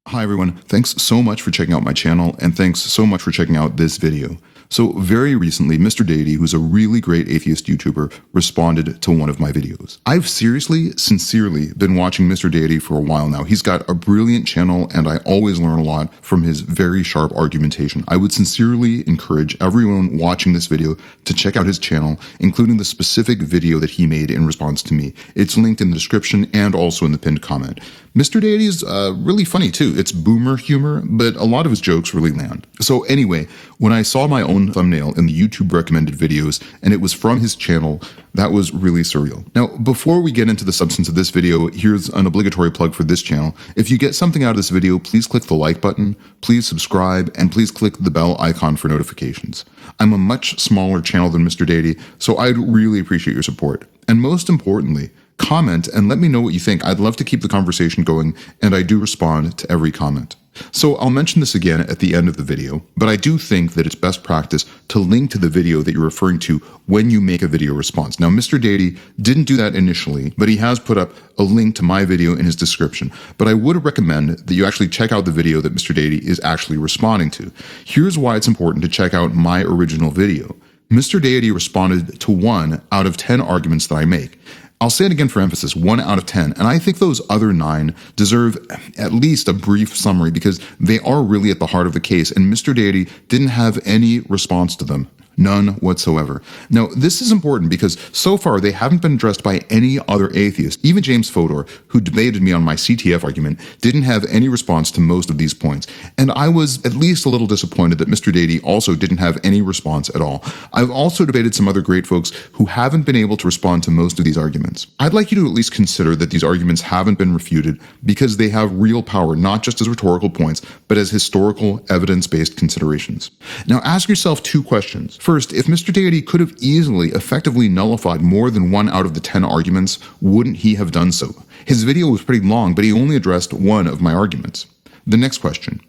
Hi everyone, thanks so much for checking out my channel, and thanks so much for checking out this video. So very recently, Mr. Deity, who's a really great atheist YouTuber, responded to one of my videos. I've sincerely been watching Mr. Deity for a while now. He's got a brilliant channel, and I always learn a lot from his very sharp argumentation. I would sincerely encourage everyone watching this video to check out his channel, including the specific video that he made in response to me. It's linked in the description and also in the pinned comment. Mr. Deity is really funny too. It's boomer humor, but a lot of his jokes really land. So anyway, when I saw my own thumbnail in the YouTube recommended videos and it was from his channel, that was really surreal. Now, before we get into the substance of this video, here's an obligatory plug for this channel. If you get something out of this video, please click the like button, please subscribe, and please click the bell icon for notifications. I'm a much smaller channel than Mr. Deity, so I'd really appreciate your support. And most importantly, comment and let me know what you think. I'd love to keep the conversation going, and I do respond to every comment. So I'll mention this again at the end of the video, but I do think that it's best practice to link to the video that you're referring to when you make a video response. Now, Mr. Deity didn't do that initially, but he has put up a link to my video in his description. But I would recommend that you actually check out the video that Mr. Deity is actually responding to. Here's why it's important to check out my original video. Mr. Deity responded to 1 out of 10 arguments that I make. I'll say it again for emphasis, 1 out of 10, and I think those other 9 deserve at least a brief summary because they are really at the heart of the case, and Mr. Deity didn't have any response to them. None whatsoever. Now, this is important because so far they haven't been addressed by any other atheist. Even James Fodor, who debated me on my CTF argument, didn't have any response to most of these points. And I was at least a little disappointed that Mr. Deity also didn't have any response at all. I've also debated some other great folks who haven't been able to respond to most of these arguments. I'd like you to at least consider that these arguments haven't been refuted because they have real power, not just as rhetorical points, but as historical, evidence-based considerations. Now, ask yourself 2 questions. First, if Mr. Deity could have easily, effectively nullified more than 1 out of the 10 arguments, wouldn't he have done so? His video was pretty long, but he only addressed 1 of my arguments. The next question.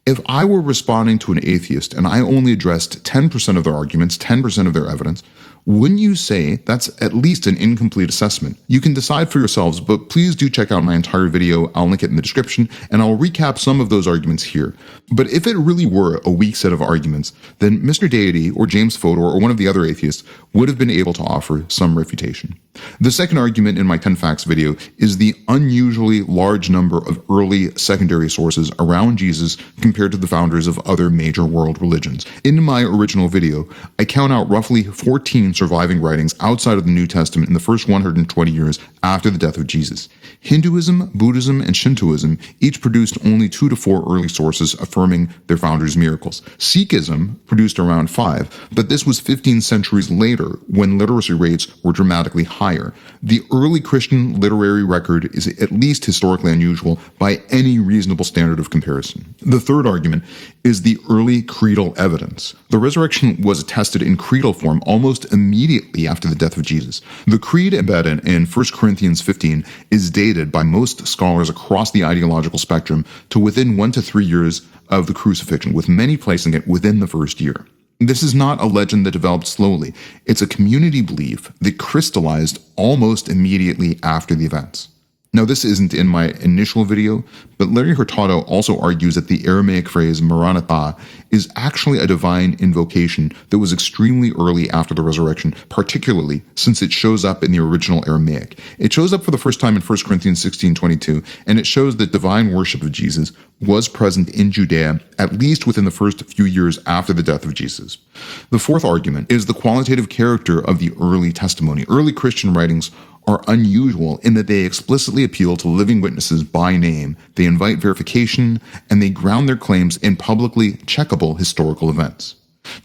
If I were responding to an atheist and I only addressed 10% of their arguments, 10% of their evidence, wouldn't you say that's at least an incomplete assessment? You can decide for yourselves, but please do check out my entire video. I'll link it in the description, and I'll recap some of those arguments here. But if it really were a weak set of arguments, then Mr. Deity or James Fodor or one of the other atheists would have been able to offer some refutation. The second argument in my 10 facts video is the unusually large number of early secondary sources around Jesus compared to the founders of other major world religions. In my original video, I count out roughly 14 surviving writings outside of the New Testament in the first 120 years after the death of Jesus. Hinduism, Buddhism, and Shintoism each produced only 2 to 4 early sources affirming their founders' miracles. Sikhism produced around 5, but this was 15 centuries later when literacy rates were dramatically higher. The early Christian literary record is at least historically unusual by any reasonable standard of comparison. The third argument is the early creedal evidence. The resurrection was attested in creedal form almost immediately after the death of Jesus. The creed embedded in 1 Corinthians 15 is dated by most scholars across the ideological spectrum to within 1 to 3 years of the crucifixion, with many placing it within the first year. This is not a legend that developed slowly. It's a community belief that crystallized almost immediately after the events. Now, this isn't in my initial video, but Larry Hurtado also argues that the Aramaic phrase Maranatha is actually a divine invocation that was extremely early after the resurrection, particularly since it shows up in the original Aramaic. It shows up for the first time in 1 Corinthians 16:22, and it shows that divine worship of Jesus was present in Judea at least within the first few years after the death of Jesus. The fourth argument is the qualitative character of the early testimony. Early Christian writings are unusual in that they explicitly appeal to living witnesses by name, they invite verification, and they ground their claims in publicly checkable historical events.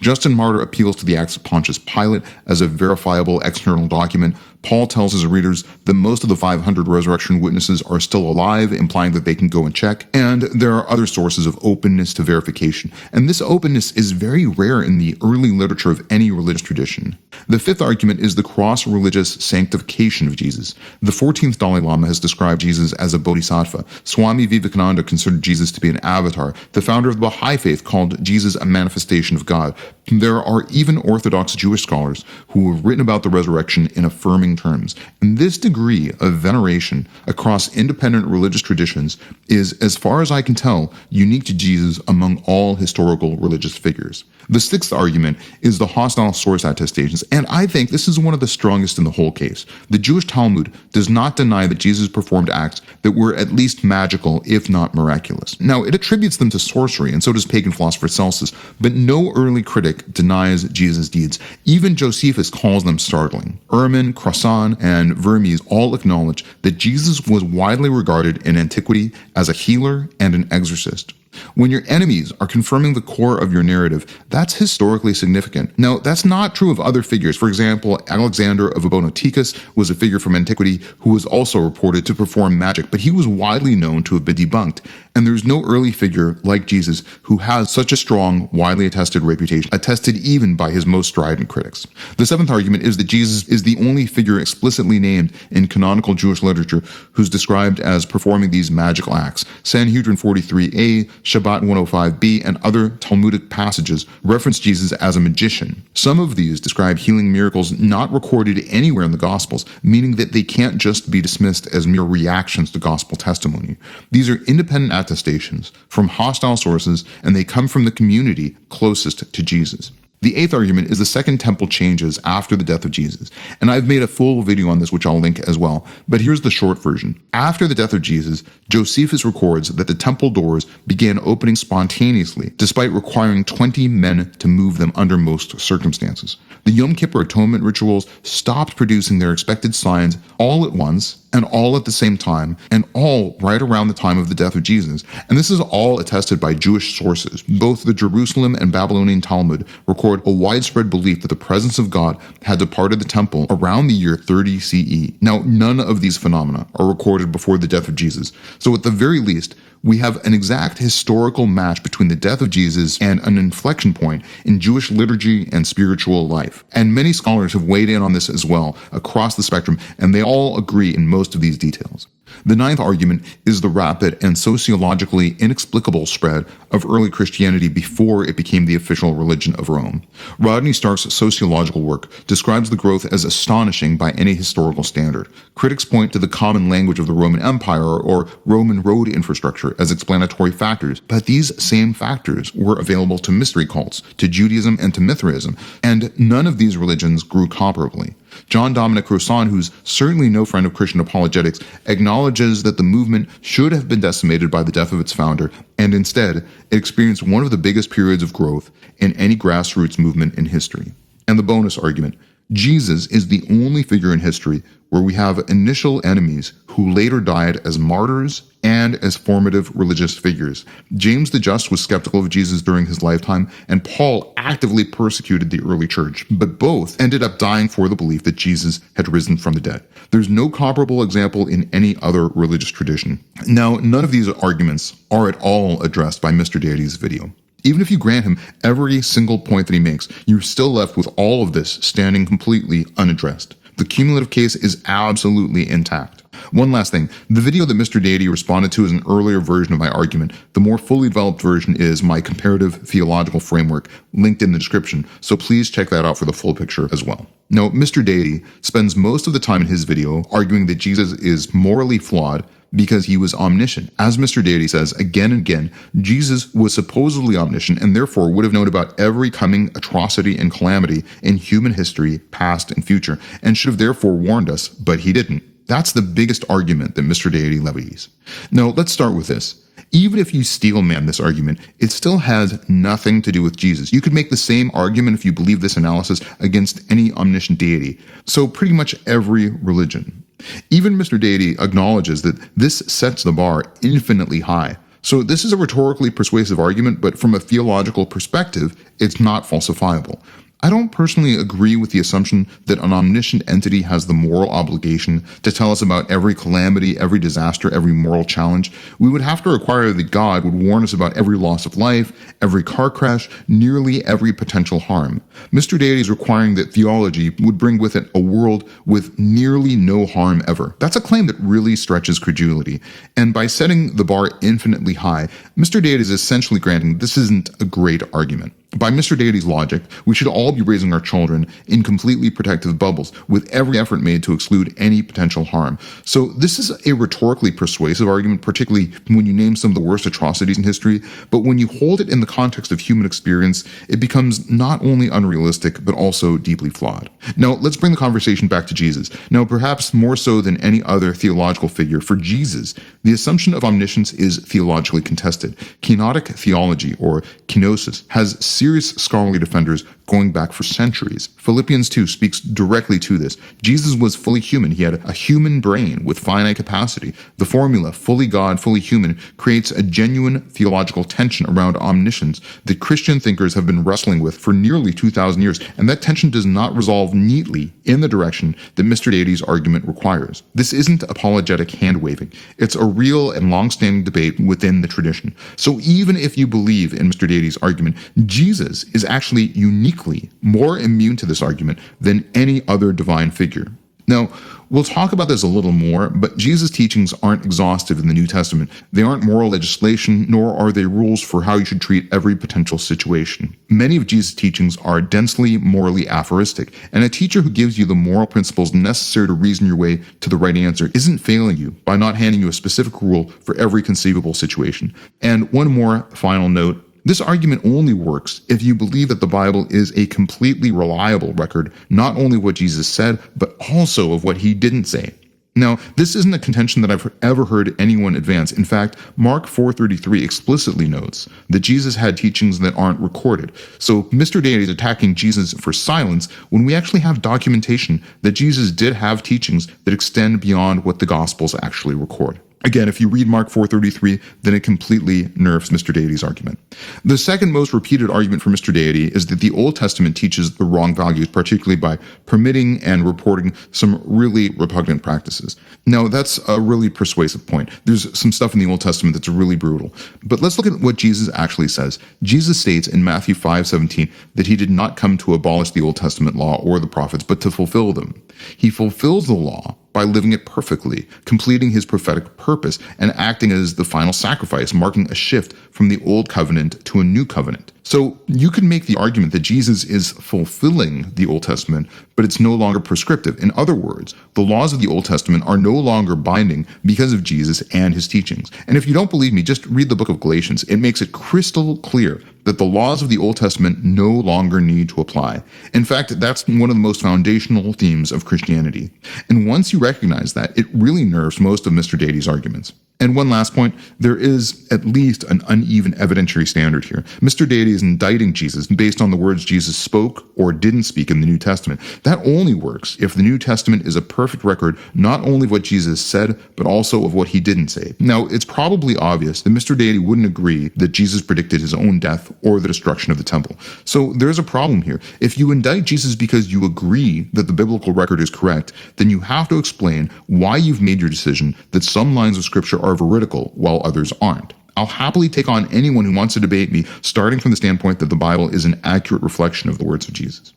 Justin Martyr appeals to the Acts of Pontius Pilate as a verifiable external document. Paul tells his readers that most of the 500 resurrection witnesses are still alive, implying that they can go and check. And there are other sources of openness to verification. And this openness is very rare in the early literature of any religious tradition. The fifth argument is the cross-religious sanctification of Jesus. The 14th Dalai Lama has described Jesus as a bodhisattva. Swami Vivekananda considered Jesus to be an avatar. The founder of the Baha'i faith called Jesus a manifestation of God. There are even Orthodox Jewish scholars who have written about the resurrection in affirming conflicting terms. And this degree of veneration across independent religious traditions is, as far as I can tell, unique to Jesus among all historical religious figures. The sixth argument is the hostile source attestations, and I think this is one of the strongest in the whole case. The Jewish Talmud does not deny that Jesus performed acts that were at least magical, if not miraculous. Now, it attributes them to sorcery, and so does pagan philosopher Celsus, but no early critic denies Jesus' deeds. Even Josephus calls them startling. Ehrman, Crossan, and Vermes all acknowledge that Jesus was widely regarded in antiquity as a healer and an exorcist. When your enemies are confirming the core of your narrative, that's historically significant. Now, that's not true of other figures. For example, Alexander of Abonoticus was a figure from antiquity who was also reported to perform magic, but he was widely known to have been debunked. And there's no early figure like Jesus who has such a strong, widely attested reputation, attested even by his most strident critics. The seventh argument is that Jesus is the only figure explicitly named in canonical Jewish literature who's described as performing these magical acts. Sanhedrin 43a, Shabbat 105b, and other Talmudic passages reference Jesus as a magician. Some of these describe healing miracles not recorded anywhere in the Gospels, meaning that they can't just be dismissed as mere reactions to gospel testimony. These are independent attestations from hostile sources, and they come from the community closest to Jesus. The eighth argument is the Second Temple changes after the death of Jesus, and I've made a full video on this which I'll link as well, but here's the short version. After the death of Jesus, Josephus records that the temple doors began opening spontaneously, despite requiring 20 men to move them under most circumstances. The Yom Kippur atonement rituals stopped producing their expected signs all at once, and all at the same time, and all right around the time of the death of Jesus. And this is all attested by Jewish sources. Both the Jerusalem and Babylonian Talmud record a widespread belief that the presence of God had departed the temple around the year 30 CE. Now, none of these phenomena are recorded before the death of Jesus. So at the very least, we have an exact historical match between the death of Jesus and an inflection point in Jewish liturgy and spiritual life. And many scholars have weighed in on this as well, across the spectrum, and they all agree in most of these details. The ninth argument is the rapid and sociologically inexplicable spread of early Christianity before it became the official religion of Rome. Rodney Stark's sociological work describes the growth as astonishing by any historical standard. Critics point to the common language of the Roman Empire or Roman road infrastructure as explanatory factors, but these same factors were available to mystery cults, to Judaism, and to Mithraism, and none of these religions grew comparably. John Dominic Crossan, who's certainly no friend of Christian apologetics, acknowledges that the movement should have been decimated by the death of its founder, and instead, it experienced one of the biggest periods of growth in any grassroots movement in history. And the bonus argument: Jesus is the only figure in history where we have initial enemies who later died as martyrs and as formative religious figures. James the Just was skeptical of Jesus during his lifetime, and Paul actively persecuted the early church, but both ended up dying for the belief that Jesus had risen from the dead. There's no comparable example in any other religious tradition. Now, none of these arguments are at all addressed by Mr. Deity's video. Even if you grant him every single point that he makes, you're still left with all of this standing completely unaddressed. The cumulative case is absolutely intact. One last thing, the video that Mr. Deity responded to is an earlier version of my argument. The more fully developed version is my comparative theological framework, linked in the description, so please check that out for the full picture as well. Now, Mr. Deity spends most of the time in his video arguing that Jesus is morally flawed because he was omniscient. As Mr. Deity says again and again, Jesus was supposedly omniscient and therefore would have known about every coming atrocity and calamity in human history, past and future, and should have therefore warned us, but he didn't. That's the biggest argument that Mr. Deity levies. Now, let's start with this. Even if you steelman this argument, it still has nothing to do with Jesus. You could make the same argument if you believe this analysis against any omniscient deity. So pretty much every religion. Even Mr. Deity acknowledges that this sets the bar infinitely high. So this is a rhetorically persuasive argument, but from a theological perspective, it's not falsifiable. I don't personally agree with the assumption that an omniscient entity has the moral obligation to tell us about every calamity, every disaster, every moral challenge. We would have to require that God would warn us about every loss of life, every car crash, nearly every potential harm. Mr. Deity is requiring that theology would bring with it a world with nearly no harm ever. That's a claim that really stretches credulity. And by setting the bar infinitely high, Mr. Deity is essentially granting this isn't a great argument. By Mr. Deity's logic, we should all be raising our children in completely protective bubbles, with every effort made to exclude any potential harm. So this is a rhetorically persuasive argument, particularly when you name some of the worst atrocities in history, but when you hold it in the context of human experience, it becomes not only unrealistic, but also deeply flawed. Now, let's bring the conversation back to Jesus. Now, perhaps more so than any other theological figure, for Jesus, the assumption of omniscience is theologically contested. Kenotic theology, or kenosis, has serious scholarly defenders going back for centuries. Philippians 2 speaks directly to this. Jesus was fully human. He had a human brain with finite capacity. The formula, fully God, fully human, creates a genuine theological tension around omniscience that Christian thinkers have been wrestling with for nearly 2,000 years, and that tension does not resolve neatly in the direction that Mr. Deity's argument requires. This isn't apologetic hand-waving. It's a real and long-standing debate within the tradition. So even if you believe in Mr. Deity's argument, Jesus is actually uniquely more immune to this argument than any other divine figure. Now, we'll talk about this a little more, but Jesus' teachings aren't exhaustive in the New Testament. They aren't moral legislation, nor are they rules for how you should treat every potential situation. Many of Jesus' teachings are densely morally aphoristic, and a teacher who gives you the moral principles necessary to reason your way to the right answer isn't failing you by not handing you a specific rule for every conceivable situation. And one more final note. This argument only works if you believe that the Bible is a completely reliable record, not only of what Jesus said, but also of what he didn't say. Now, this isn't a contention that I've ever heard anyone advance. In fact, Mark 4:33 explicitly notes that Jesus had teachings that aren't recorded. So Mr. Deity is attacking Jesus for silence when we actually have documentation that Jesus did have teachings that extend beyond what the Gospels actually record. Again, if you read Mark 4:33, then it completely nerfs Mr. Deity's argument. The second most repeated argument for Mr. Deity is that the Old Testament teaches the wrong values, particularly by permitting and reporting some really repugnant practices. Now, that's a really persuasive point. There's some stuff in the Old Testament that's really brutal. But let's look at what Jesus actually says. Jesus states in Matthew 5:17 that he did not come to abolish the Old Testament law or the prophets, but to fulfill them. He fulfills the law by living it perfectly, completing his prophetic purpose, and acting as the final sacrifice, marking a shift from the old covenant to a new covenant. So you can make the argument that Jesus is fulfilling the Old Testament, but it's no longer prescriptive. In other words, the laws of the Old Testament are no longer binding because of Jesus and his teachings. And if you don't believe me, just read the book of Galatians. It makes it crystal clear that the laws of the Old Testament no longer need to apply. In fact, that's one of the most foundational themes of Christianity. And once you recognize that, it really nerves most of Mr. Deity's arguments. And one last point, there is at least an uneven evidentiary standard here. Mr. Deity is indicting Jesus based on the words Jesus spoke or didn't speak in the New Testament. That only works if the New Testament is a perfect record not only of what Jesus said, but also of what he didn't say. Now, it's probably obvious that Mr. Deity wouldn't agree that Jesus predicted his own death or the destruction of the temple. So there's a problem here. If you indict Jesus because you agree that the biblical record is correct, then you have to explain why you've made your decision that some lines of scripture are veridical while others aren't. I'll happily take on anyone who wants to debate me, starting from the standpoint that the Bible is an accurate reflection of the words of Jesus.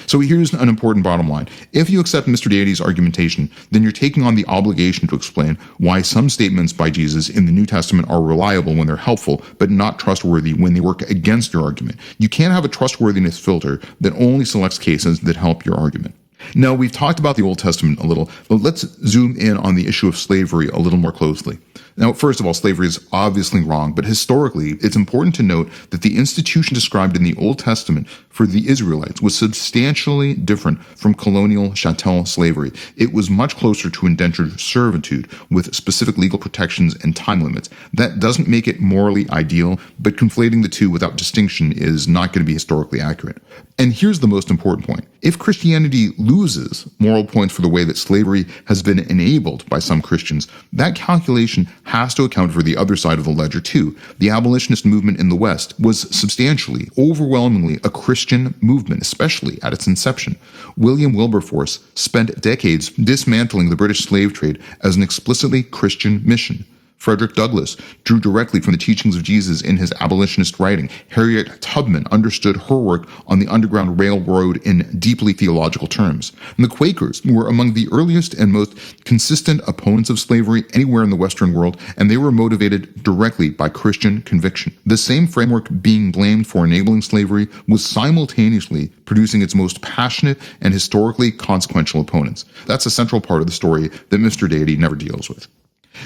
So here's an important bottom line. If you accept Mr. Deity's argumentation, then you're taking on the obligation to explain why some statements by Jesus in the New Testament are reliable when they're helpful, but not trustworthy when they work against your argument. You can't have a trustworthiness filter that only selects cases that help your argument. Now, we've talked about the Old Testament a little, but let's zoom in on the issue of slavery a little more closely. Now, first of all, slavery is obviously wrong, but historically, it's important to note that the institution described in the Old Testament for the Israelites was substantially different from colonial chattel slavery. It was much closer to indentured servitude with specific legal protections and time limits. That doesn't make it morally ideal, but conflating the two without distinction is not going to be historically accurate. And here's the most important point. If Christianity loses moral points for the way that slavery has been enabled by some Christians, that calculation has to account for the other side of the ledger too. The abolitionist movement in the West was substantially, overwhelmingly a Christian movement, especially at its inception. William Wilberforce spent decades dismantling the British slave trade as an explicitly Christian mission. Frederick Douglass drew directly from the teachings of Jesus in his abolitionist writing. Harriet Tubman understood her work on the Underground Railroad in deeply theological terms. And the Quakers were among the earliest and most consistent opponents of slavery anywhere in the Western world, and they were motivated directly by Christian conviction. The same framework being blamed for enabling slavery was simultaneously producing its most passionate and historically consequential opponents. That's a central part of the story that Mr. Deity never deals with.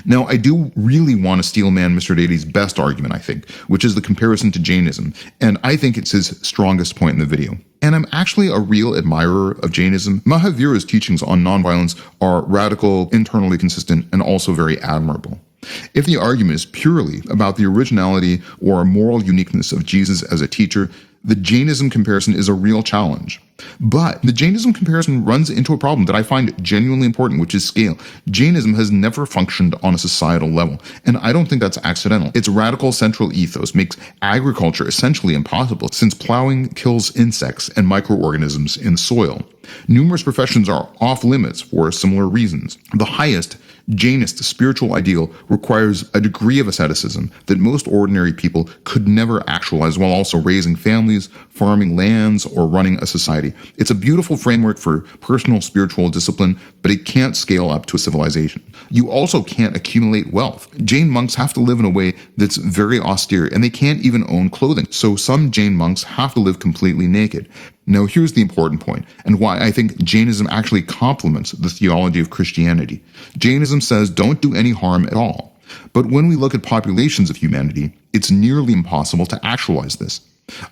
Now, I do really want to steelman Mr. Deity's best argument, I think, which is the comparison to Jainism, and I think it's his strongest point in the video. And I'm actually a real admirer of Jainism. Mahavira's teachings on nonviolence are radical, internally consistent, and also very admirable. If the argument is purely about the originality or moral uniqueness of Jesus as a teacher, the Jainism comparison is a real challenge. But the Jainism comparison runs into a problem that I find genuinely important, which is scale. Jainism has never functioned on a societal level, and I don't think that's accidental. Its radical central ethos makes agriculture essentially impossible, since plowing kills insects and microorganisms in the soil. Numerous professions are off limits for similar reasons. The highest Jainist spiritual ideal requires a degree of asceticism that most ordinary people could never actualize while also raising families, farming lands, or running a society. It's a beautiful framework for personal spiritual discipline, but it can't scale up to a civilization. You also can't accumulate wealth. Jain monks have to live in a way that's very austere, and they can't even own clothing. So some Jain monks have to live completely naked. Now, here's the important point, and why I think Jainism actually complements the theology of Christianity. Jainism says don't do any harm at all. But when we look at populations of humanity, it's nearly impossible to actualize this.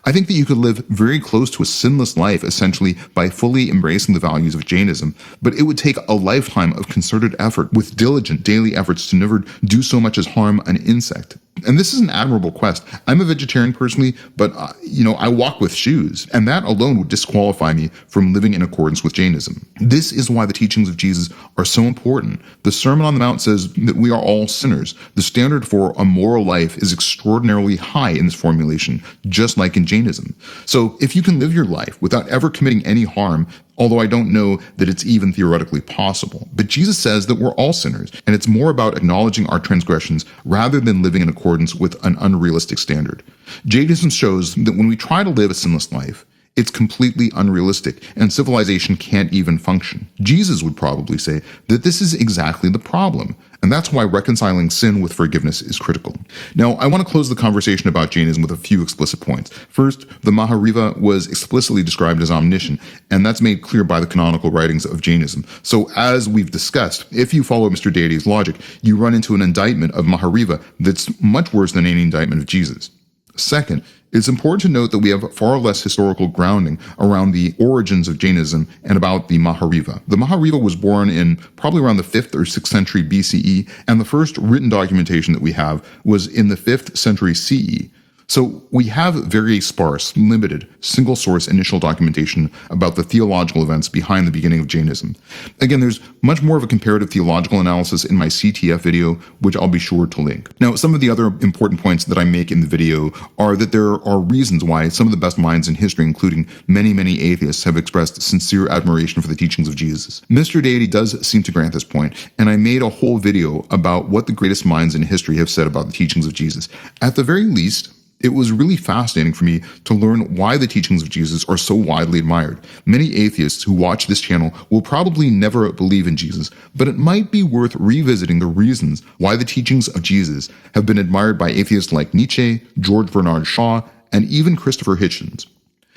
I think that you could live very close to a sinless life essentially by fully embracing the values of Jainism, but it would take a lifetime of concerted effort with diligent daily efforts to never do so much as harm an insect. And this is an admirable quest. I'm a vegetarian personally, but I walk with shoes, and that alone would disqualify me from living in accordance with Jainism. This is why the teachings of Jesus are so important. The Sermon on the Mount says that we are all sinners. The standard for a moral life is extraordinarily high in this formulation, just like in Jainism. So if you can live your life without ever committing any harm, although I don't know that it's even theoretically possible. But Jesus says that we're all sinners, and it's more about acknowledging our transgressions rather than living in accordance with an unrealistic standard. Jainism shows that when we try to live a sinless life, it's completely unrealistic, and civilization can't even function. Jesus would probably say that this is exactly the problem, and that's why reconciling sin with forgiveness is critical. Now, I want to close the conversation about Jainism with a few explicit points. First, the Mahavira was explicitly described as omniscient, and that's made clear by the canonical writings of Jainism. So, as we've discussed, if you follow Mr. Deity's logic, you run into an indictment of Mahavira that's much worse than any indictment of Jesus. Second, it's important to note that we have far less historical grounding around the origins of Jainism and about the Mahavira. The Mahavira was born in probably around the 5th or 6th century BCE, and the first written documentation that we have was in the 5th century CE. So we have very sparse, limited, single-source initial documentation about the theological events behind the beginning of Jainism. Again, there's much more of a comparative theological analysis in my CTF video, which I'll be sure to link. Now, some of the other important points that I make in the video are that there are reasons why some of the best minds in history, including many atheists, have expressed sincere admiration for the teachings of Jesus. Mr. Deity does seem to grant this point, and I made a whole video about what the greatest minds in history have said about the teachings of Jesus. At the very least, it was really fascinating for me to learn why the teachings of Jesus are so widely admired. Many atheists who watch this channel will probably never believe in Jesus, but it might be worth revisiting the reasons why the teachings of Jesus have been admired by atheists like Nietzsche, George Bernard Shaw, and even Christopher Hitchens.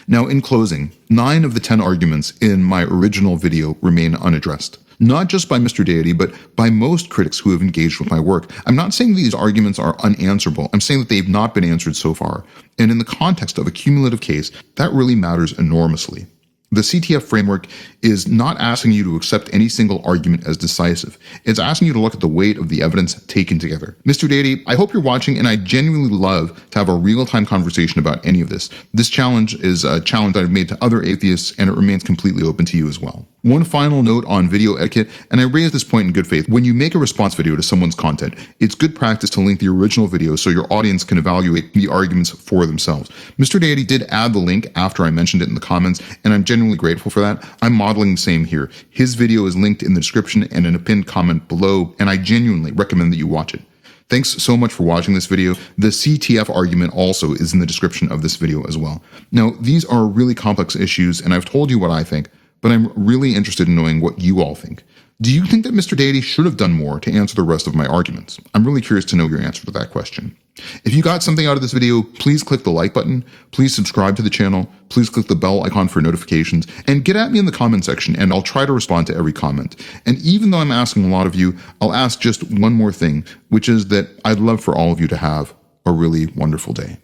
Now, in closing, 9 of the 10 arguments in my original video remain unaddressed. Not just by Mr. Deity, but by most critics who have engaged with my work. I'm not saying these arguments are unanswerable. I'm saying that they've not been answered so far. And in the context of a cumulative case, that really matters enormously. The CTF framework is not asking you to accept any single argument as decisive. It's asking you to look at the weight of the evidence taken together. Mr. Deity, I hope you're watching, and I genuinely love to have a real-time conversation about any of this. This challenge is a challenge that I've made to other atheists, and it remains completely open to you as well. One final note on video etiquette, and I raise this point in good faith. When you make a response video to someone's content, it's good practice to link the original video so your audience can evaluate the arguments for themselves. Mr. Deity did add the link after I mentioned it in the comments, and I'm genuinely grateful for that. I'm modeling the same here. His video is linked in the description and in a pinned comment below, and I genuinely recommend that you watch it. Thanks so much for watching this video. The CTF argument also is in the description of this video as well. Now, these are really complex issues, and I've told you what I think, but I'm really interested in knowing what you all think. Do you think that Mr. Deity should have done more to answer the rest of my arguments? I'm really curious to know your answer to that question. If you got something out of this video, please click the like button, please subscribe to the channel, please click the bell icon for notifications, and get at me in the comment section, and I'll try to respond to every comment. And even though I'm asking a lot of you, I'll ask just one more thing, which is that I'd love for all of you to have a really wonderful day.